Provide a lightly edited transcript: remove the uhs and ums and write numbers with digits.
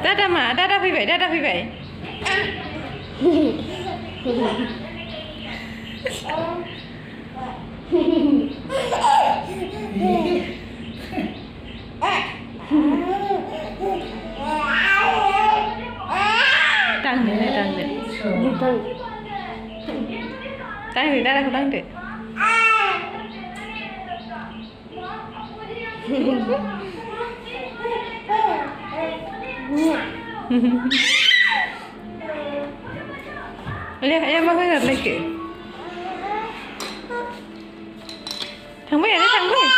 Dada mà, Dada phi vậy, Dada phi vậy. Tăng nữa, tăng nữa. Tăng nữa, Dada không tăng được. Lihat, ayah makan lagi. Thằng bé này thằng bé.